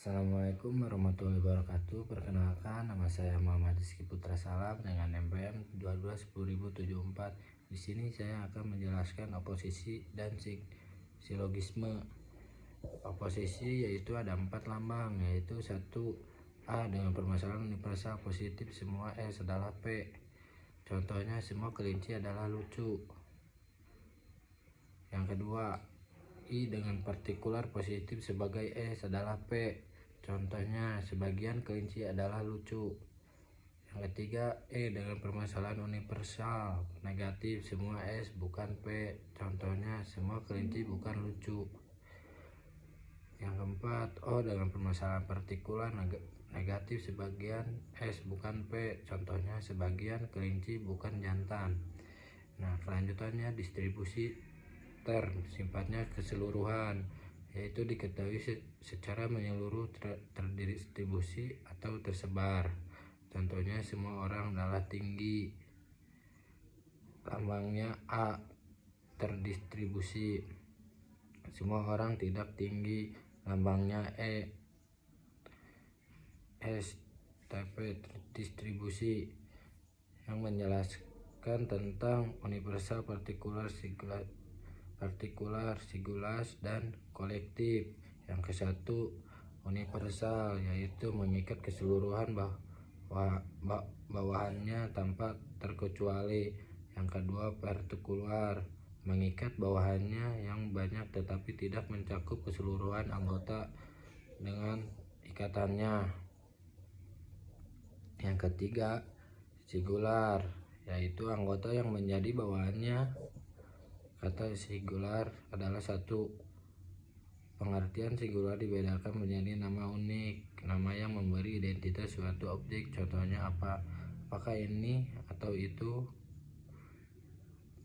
Assalamualaikum warahmatullahi wabarakatuh. Perkenalkan, nama saya Muhammad Rizky Putra Salam dengan NPM 1210074. Di sini saya akan menjelaskan oposisi dan silogisme. Oposisi yaitu ada 4 lambang, yaitu 1 A dengan permasalahan universal positif semua S adalah P. Contohnya semua kelinci adalah lucu. Yang kedua, I dengan partikular positif sebagai S adalah P. Contohnya sebagian kelinci adalah lucu. Yang ketiga, E dengan permasalahan universal negatif semua S bukan P. Contohnya semua kelinci bukan lucu. Yang keempat, O dengan permasalahan partikular negatif sebagian S bukan P. Contohnya sebagian kelinci bukan jantan. Nah, kelanjutannya distribusi term sifatnya keseluruhan, yaitu diketahui secara menyeluruh, terdistribusi atau tersebar. Contohnya semua orang adalah tinggi. Lambangnya A, terdistribusi. Semua orang tidak tinggi. Lambangnya E, S, TP, terdistribusi. Yang menjelaskan tentang universal, partikular, singular, dan kolektif. Yang ke-1 universal, yaitu mengikat keseluruhan bawahannya tanpa terkecuali. Yang kedua partikular, mengikat bawahannya yang banyak tetapi tidak mencakup keseluruhan anggota dengan ikatannya. Yang ketiga singular, yaitu anggota yang menjadi bawahannya. Kata singular adalah satu. Pengertian singular dibedakan menjadi nama unik, nama yang memberi identitas suatu objek. Contohnya apakah ini atau itu.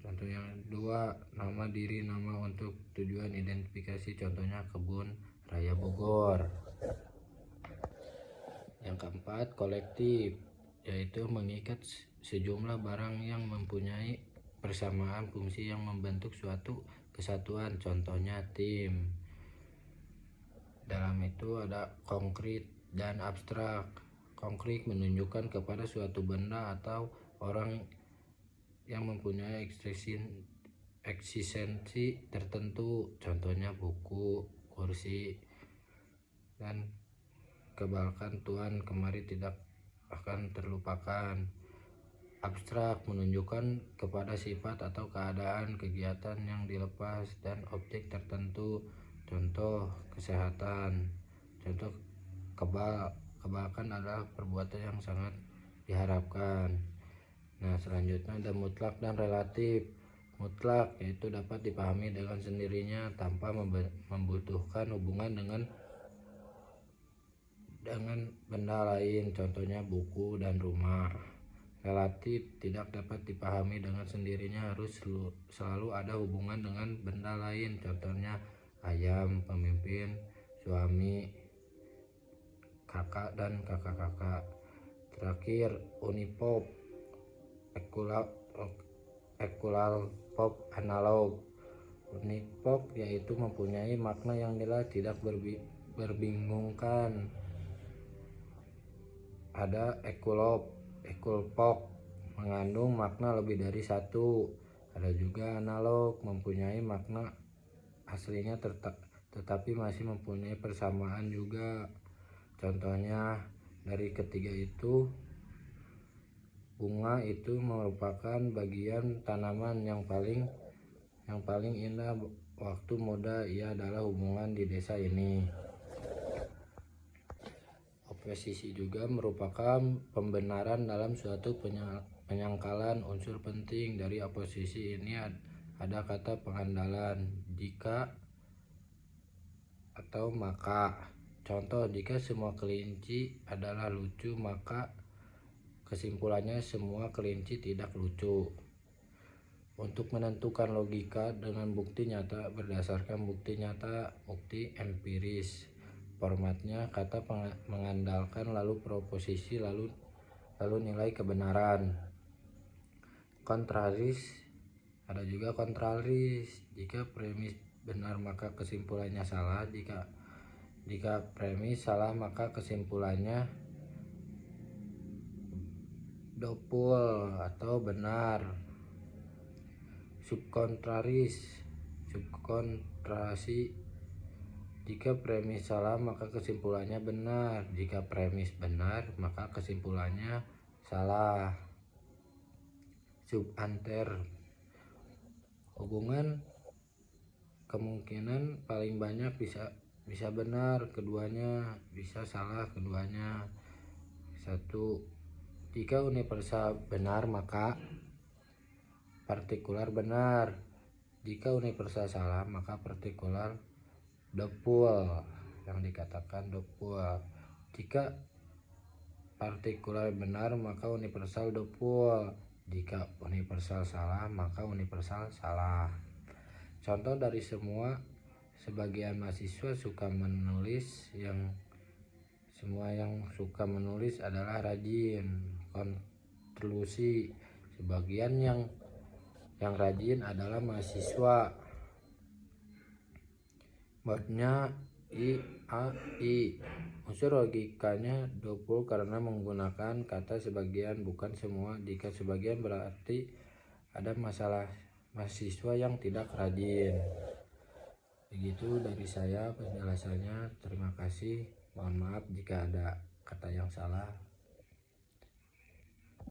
Contoh yang kedua, nama diri, nama untuk tujuan identifikasi. Contohnya kebun raya Bogor. Yang keempat kolektif, yaitu mengikat sejumlah barang yang mempunyai persamaan fungsi yang membentuk suatu kesatuan. Contohnya tim. Dalam itu ada konkret dan abstrak. Konkret menunjukkan kepada suatu benda atau orang yang mempunyai eksistensi tertentu. Contohnya buku, kursi, dan kebalkan Tuhan kemari tidak akan terlupakan. Abstrak menunjukkan kepada sifat atau keadaan kegiatan yang dilepas dan objek tertentu. Contoh kesehatan. Contoh kebalkan adalah perbuatan yang sangat diharapkan. Nah, selanjutnya ada mutlak dan relatif. Mutlak yaitu dapat dipahami dengan sendirinya tanpa membutuhkan hubungan dengan benda lain. Contohnya buku dan rumah. Relatif tidak dapat dipahami dengan sendirinya, harus selalu ada hubungan dengan benda lain. Contohnya ayam, pemimpin, suami, kakak dan kakak-kakak. Terakhir unipop, equalpop, analog. Unipop yaitu mempunyai makna yang jelas, tidak berbingungkan. Ada equalpop mengandung makna lebih dari satu. Ada juga analog, mempunyai makna aslinya tetapi masih mempunyai persamaan juga. Contohnya dari ketiga itu, bunga itu merupakan bagian tanaman yang paling indah waktu muda. Ia adalah hubungan di desa ini. Oposisi juga merupakan pembenaran dalam suatu penyangkalan. Unsur penting dari oposisi ini ada kata pengandalan, jika atau maka. Contoh, jika semua kelinci adalah lucu, maka kesimpulannya semua kelinci tidak lucu. Untuk menentukan logika dengan bukti nyata berdasarkan bukti nyata, bukti empiris. Formatnya kata mengandalkan, lalu proposisi, lalu nilai kebenaran. Kontraris, ada juga kontraris. Jika premis benar maka kesimpulannya salah. Jika Jika premis salah maka kesimpulannya dopul atau benar. Subkontrasi. Jika premis salah maka kesimpulannya benar. Jika premis benar maka kesimpulannya salah. Subanter. Hubungan kemungkinan paling banyak bisa benar keduanya, bisa salah keduanya. 1. Jika universal benar maka partikular benar. Jika universal salah maka partikular dopul, yang dikatakan dopul. Jika partikular benar maka universal dopul. Jika universal salah maka universal salah. Contoh dari sebagian mahasiswa suka menulis, semua yang suka menulis adalah rajin. Konklusi, sebagian yang rajin adalah mahasiswa. Modnya I. Unsur logikanya dopul karena menggunakan kata sebagian bukan semua. Jika sebagian berarti ada masalah mahasiswa yang tidak rajin. Begitu dari saya penjelasannya. Terima kasih. Mohon maaf jika ada kata yang salah.